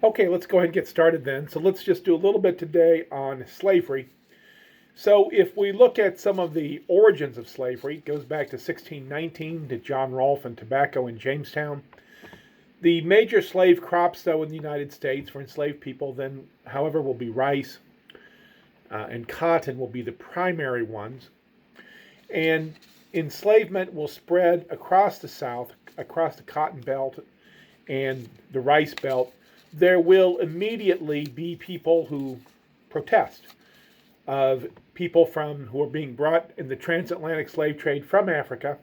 Okay, let's go ahead and get started then. So let's just do a little bit today on slavery. So if we look at some of the origins of slavery, it goes back to 1619 to John Rolfe and tobacco in Jamestown. The major slave crops, though, in the United States for enslaved people, then, however, will be rice and cotton will be the primary ones. And enslavement will spread across the South, across the cotton belt and the rice belt. There will immediately be people who protest, of people from who are being brought in the transatlantic slave trade from Africa,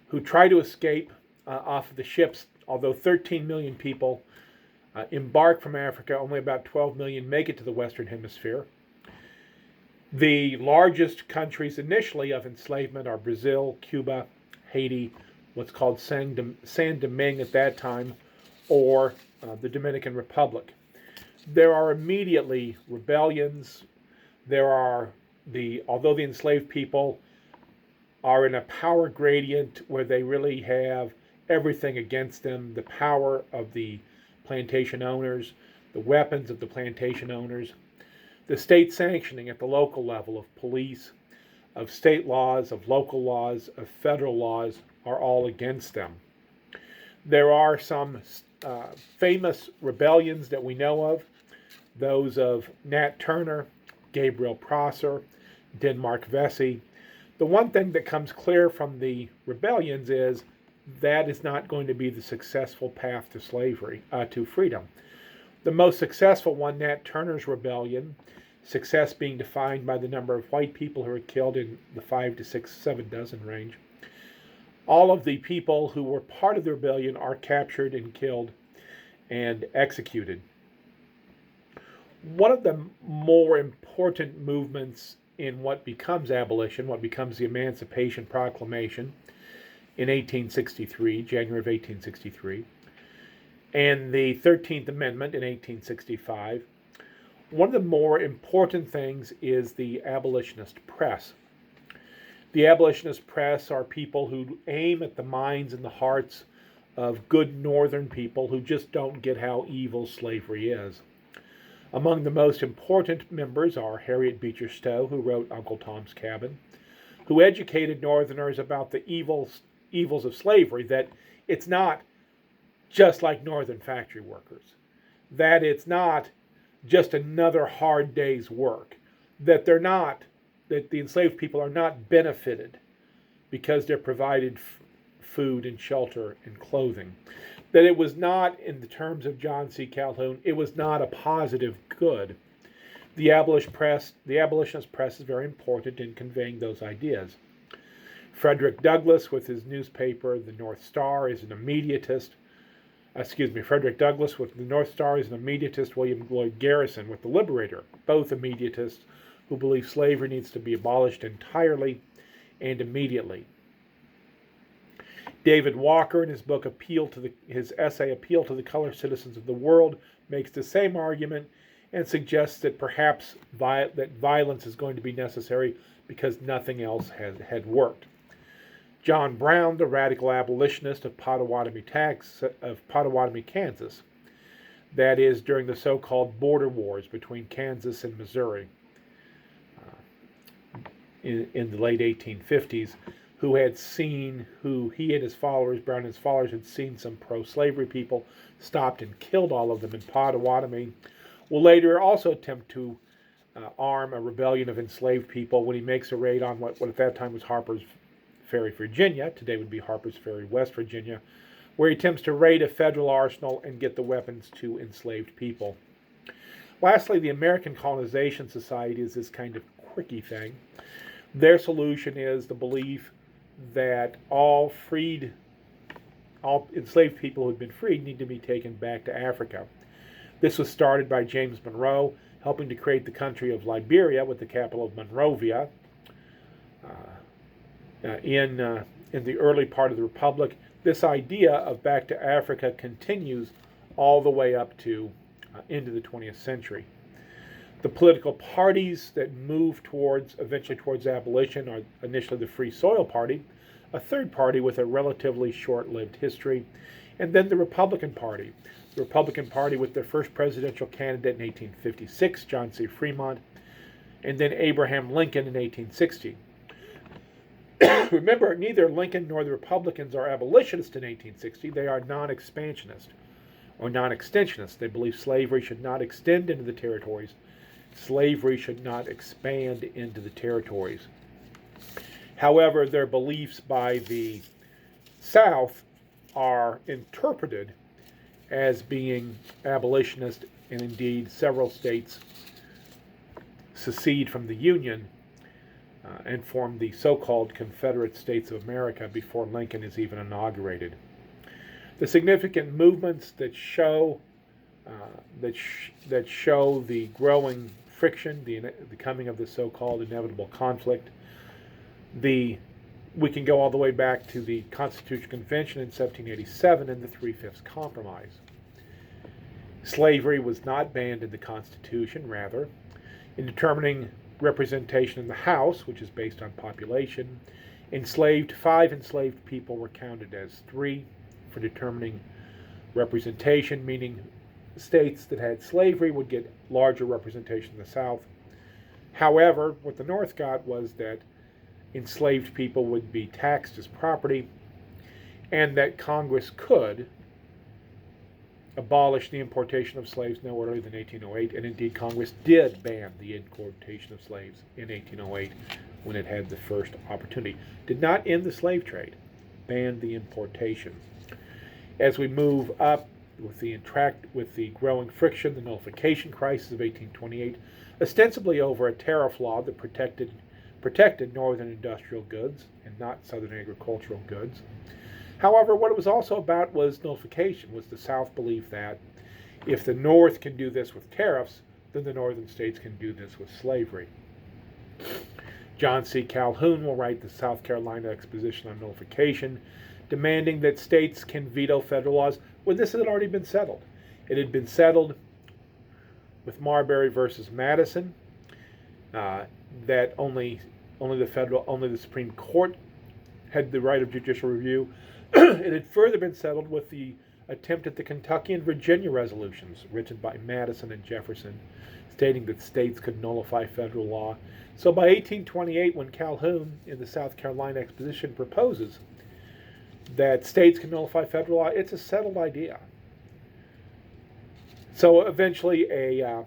who try to escape off of the ships. Although 13 million people embark from Africa, only about 12 million make it to the Western Hemisphere. The largest countries initially of enslavement are Brazil, Cuba, Haiti, what's called San Domingue at that time, or the Dominican Republic. There are immediately rebellions. Although the enslaved people are in a power gradient where they really have everything against them, the power of the plantation owners, the weapons of the plantation owners, the state sanctioning at the local level of police, of state laws, of local laws, of federal laws are all against them. There are some famous rebellions that we know of, those of Nat Turner, Gabriel Prosser, Denmark Vesey. The one thing that comes clear from the rebellions is that is not going to be the successful path to slavery, to freedom. The most successful one, Nat Turner's rebellion, success being defined by the number of white people who were killed in the 5 to 6, 7 dozen range. All of the people who were part of the rebellion are captured and killed and executed. One of the more important movements in what becomes abolition, what becomes the Emancipation Proclamation in 1863, January of 1863, and the 13th Amendment in 1865, one of the more important things is the abolitionist press. The abolitionist press are people who aim at the minds and the hearts of good northern people who just don't get how evil slavery is. Among the most important members are Harriet Beecher Stowe, who wrote Uncle Tom's Cabin, who educated Northerners about the evils of slavery, that it's not just like Northern factory workers, that it's not just another hard day's work, that the enslaved people are not benefited because they're provided food and shelter and clothing, that it was not, in the terms of John C. Calhoun, it was not a positive good. The abolitionist press is very important in conveying those ideas. Frederick Douglass, with his newspaper, The North Star, is an immediatist. Frederick Douglass with The North Star is an immediatist. William Lloyd Garrison with The Liberator, both immediatists who believe slavery needs to be abolished entirely and immediately. David Walker, in his book his essay Appeal to the Colored Citizens of the World, makes the same argument and suggests that perhaps that violence is going to be necessary because nothing else had worked. John Brown, the radical abolitionist of Potawatomi, Kansas, that is during the so-called border wars between Kansas and Missouri in the late 1850s, who he and his followers, Brown and his followers, had seen some pro-slavery people, stopped and killed all of them in Potawatomi, will later also attempt to arm a rebellion of enslaved people when he makes a raid on what at that time was Harper's Ferry, Virginia, today would be Harper's Ferry, West Virginia, where he attempts to raid a federal arsenal and get the weapons to enslaved people. Lastly, the American Colonization Society is this kind of quirky thing. Their solution is the belief that all enslaved people who had been freed need to be taken back to Africa. This was started by James Monroe, helping to create the country of Liberia with the capital of Monrovia in the early part of the Republic. This idea of back to Africa continues all the way up to into the 20th century. The political parties that move eventually towards abolition are initially the Free Soil Party, a third party with a relatively short-lived history, And then the Republican Party. The Republican Party with their first presidential candidate in 1856, John C. Fremont, and then Abraham Lincoln in 1860. Remember, neither Lincoln nor the Republicans are abolitionists in 1860. They are non-expansionist or non-extensionist. They believe slavery should not extend into the territories. Slavery should not expand into the territories. However, their beliefs by the South are interpreted as being abolitionist, and indeed several states secede from the Union and form the so-called Confederate States of America before Lincoln is even inaugurated. The significant movements that show the growing friction, the coming of the so-called inevitable conflict. We can go all the way back to the Constitutional Convention in 1787 and the Three-Fifths Compromise. Slavery was not banned in the Constitution. Rather, in determining representation in the House, which is based on population, 5 enslaved people were counted as 3 for determining representation, meaning states that had slavery would get larger representation in the South. However, what the North got was that enslaved people would be taxed as property, and that Congress could abolish the importation of slaves no earlier than 1808, and indeed Congress did ban the importation of slaves in 1808 when it had the first opportunity. Did not end the slave trade, banned the importation. As we move up with the growing friction, the nullification crisis of 1828, ostensibly over a tariff law that protected northern industrial goods and not southern agricultural goods. However, what it was also about was nullification. Was the South believed that if the North can do this with tariffs, then the northern states can do this with slavery. John C. Calhoun will write the South Carolina Exposition on Nullification, demanding that states can veto federal laws when this had already been settled. It had been settled with Marbury versus Madison, that only the Supreme Court had the right of judicial review. It had further been settled with the attempt at the Kentucky and Virginia resolutions written by Madison and Jefferson, stating that states could nullify federal law. So by 1828, when Calhoun in the South Carolina Exposition proposes that states can nullify federal law, it's a settled idea. So eventually a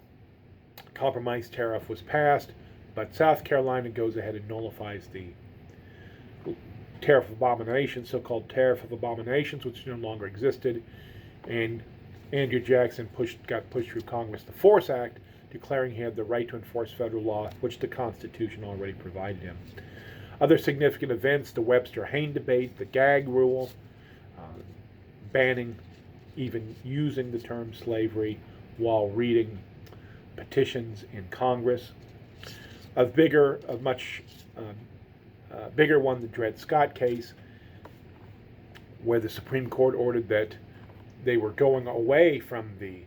compromise tariff was passed, but South Carolina goes ahead and nullifies the tariff of abominations, so-called tariff of abominations, which no longer existed, and Andrew Jackson got pushed through Congress the Force Act, declaring he had the right to enforce federal law, which the Constitution already provided him. Other significant events: the Webster-Hayne debate, the gag rule, banning even using the term slavery while reading petitions in Congress. A much bigger one, the Dred Scott case, where the Supreme Court ordered that they were going away from the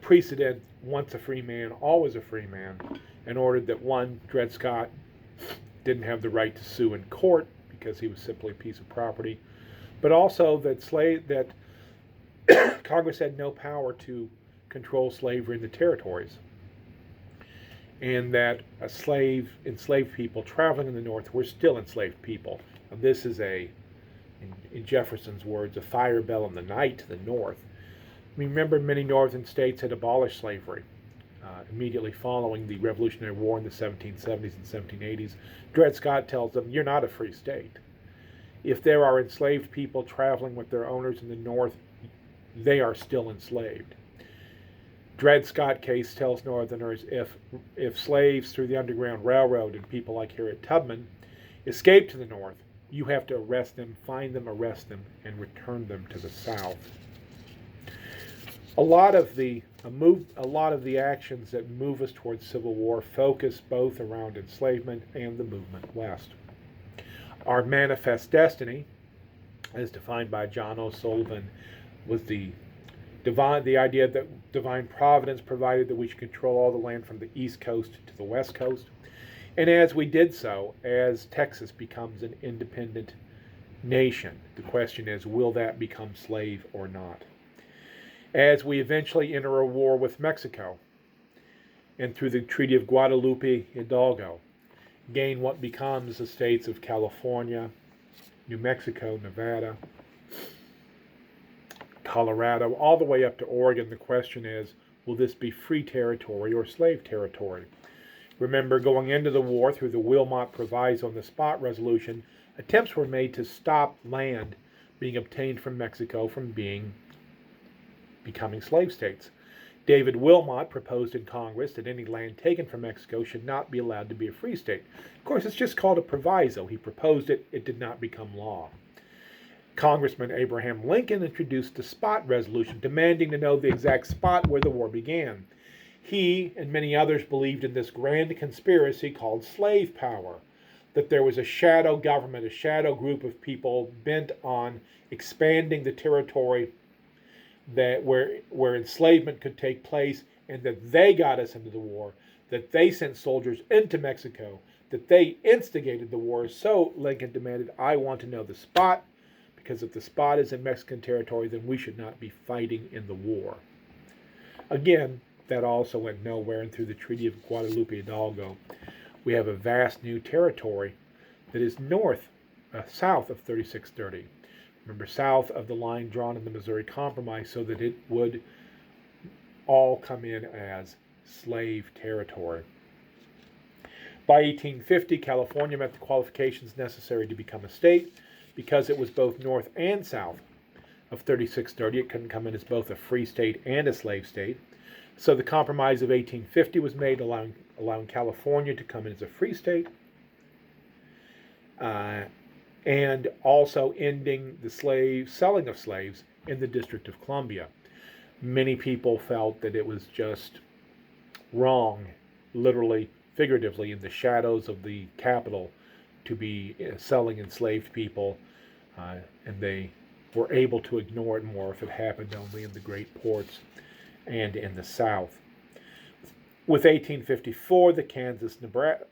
precedent, once a free man, always a free man, and ordered that Dred Scott didn't have the right to sue in court because he was simply a piece of property, but also that Congress had no power to control slavery in the territories, and that enslaved people traveling in the North were still enslaved people. And this is in Jefferson's words, a fire bell in the night to the North. Remember, many northern states had abolished slavery immediately following the Revolutionary War in the 1770s and 1780s. Dred Scott tells them, you're not a free state. If there are enslaved people traveling with their owners in the North, they are still enslaved. Dred Scott case tells Northerners if slaves through the Underground Railroad and people like Harriet Tubman escape to the North, you have to arrest them, find them, arrest them, and return them to the South. A lot of the actions that move us towards civil war focus both around enslavement and the movement west. Our manifest destiny, as defined by John O'Sullivan, was the idea that divine providence provided that we should control all the land from the East Coast to the West Coast. And as we did so, as Texas becomes an independent nation. The question is, will that become slave or not? As we eventually enter a war with Mexico, and through the Treaty of Guadalupe Hidalgo, gain what becomes the states of California, New Mexico, Nevada, Colorado, all the way up to Oregon. The question is, will this be free territory or slave territory? Remember, going into the war through the Wilmot Proviso and the Spot Resolution, attempts were made to stop land being obtained from Mexico from becoming slave states. David Wilmot proposed in Congress that any land taken from Mexico should not be allowed to be a free state. Of course, it's just called a proviso. He proposed it. It did not become law. Congressman Abraham Lincoln introduced the Spot Resolution, demanding to know the exact spot where the war began. He and many others believed in this grand conspiracy called slave power, that there was a shadow government, a shadow group of people bent on expanding the territory that where enslavement could take place, and that they got us into the war, that they sent soldiers into Mexico, that they instigated the war. So Lincoln demanded, I want to know the spot, because if the spot is in Mexican territory, then we should not be fighting in the war. Again, that also went nowhere, and through the Treaty of Guadalupe Hidalgo, we have a vast new territory that is south of 3630. Remember, south of the line drawn in the Missouri Compromise, so that it would all come in as slave territory. By 1850, California met the qualifications necessary to become a state. Because it was both north and south of 3630, it couldn't come in as both a free state and a slave state. So the Compromise of 1850 was made, allowing California to come in as a free state, and also ending the selling of slaves in the District of Columbia. Many people felt that it was just wrong, literally, figuratively, in the shadows of the Capitol, to be selling enslaved people, and they were able to ignore it more if it happened only in the great ports and in the South. With 1854, the Kansas-Nebraska,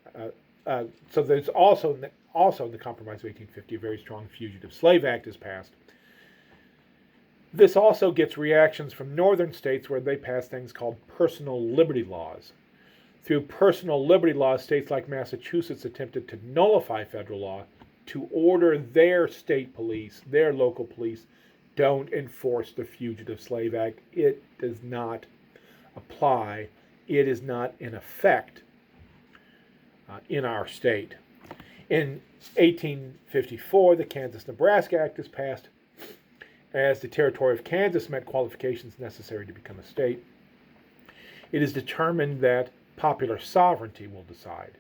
so there's also in the Compromise of 1850, a very strong Fugitive Slave Act is passed. This also gets reactions from northern states where they pass things called personal liberty laws. Through personal liberty laws, states like Massachusetts attempted to nullify federal law to order their state police, their local police, don't enforce the Fugitive Slave Act. It does not apply. It is not in effect in our state. In 1854, the Kansas-Nebraska Act is passed. As the territory of Kansas met qualifications necessary to become a state, it is determined that popular sovereignty will decide.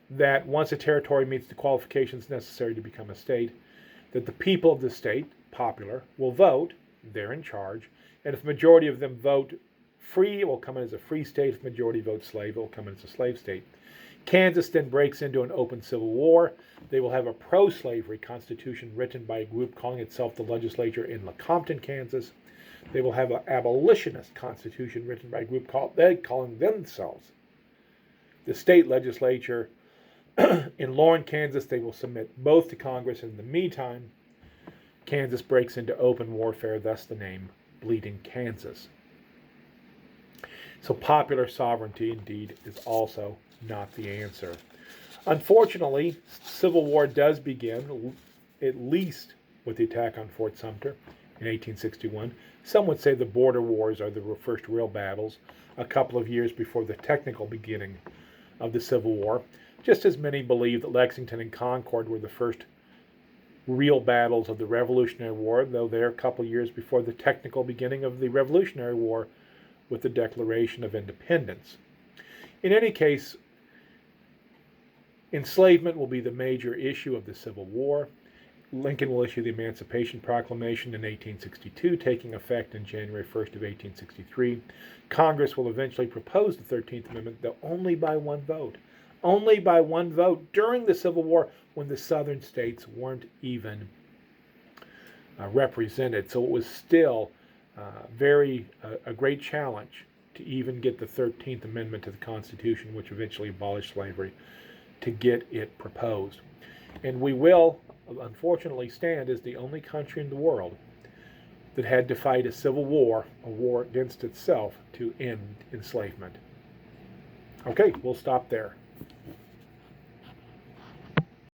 That once a territory meets the qualifications necessary to become a state, that the people of the state, popular, will vote, they're in charge, and if the majority of them vote free, it will come in as a free state. If the majority vote slave, it will come in as a slave state. Kansas then breaks into an open civil war. They will have a pro-slavery constitution written by a group calling itself the legislature in Lecompton, Kansas. They will have an abolitionist constitution written by a group calling themselves the state legislature. In Lawrence, Kansas, they will submit both to Congress. In the meantime, Kansas breaks into open warfare, thus the name Bleeding Kansas. So popular sovereignty, indeed, is also not the answer. Unfortunately, civil war does begin, at least with the attack on Fort Sumter in 1861. Some would say the border wars are the first real battles, a couple of years before the technical beginning of the Civil War, just as many believe that Lexington and Concord were the first real battles of the Revolutionary War, though they're a couple of years before the technical beginning of the Revolutionary War with the Declaration of Independence. In any case, enslavement will be the major issue of the Civil War. Lincoln will issue the Emancipation Proclamation in 1862, taking effect on January 1st of 1863. Congress will eventually propose the 13th Amendment, though only by one vote. Only by one vote during the Civil War, when the southern states weren't even represented. So it was still a great challenge to even get the 13th Amendment to the Constitution, which eventually abolished slavery, to get it proposed. And we will unfortunately stand as the only country in the world that had to fight a civil war, a war against itself, to end enslavement. Okay, we'll stop there.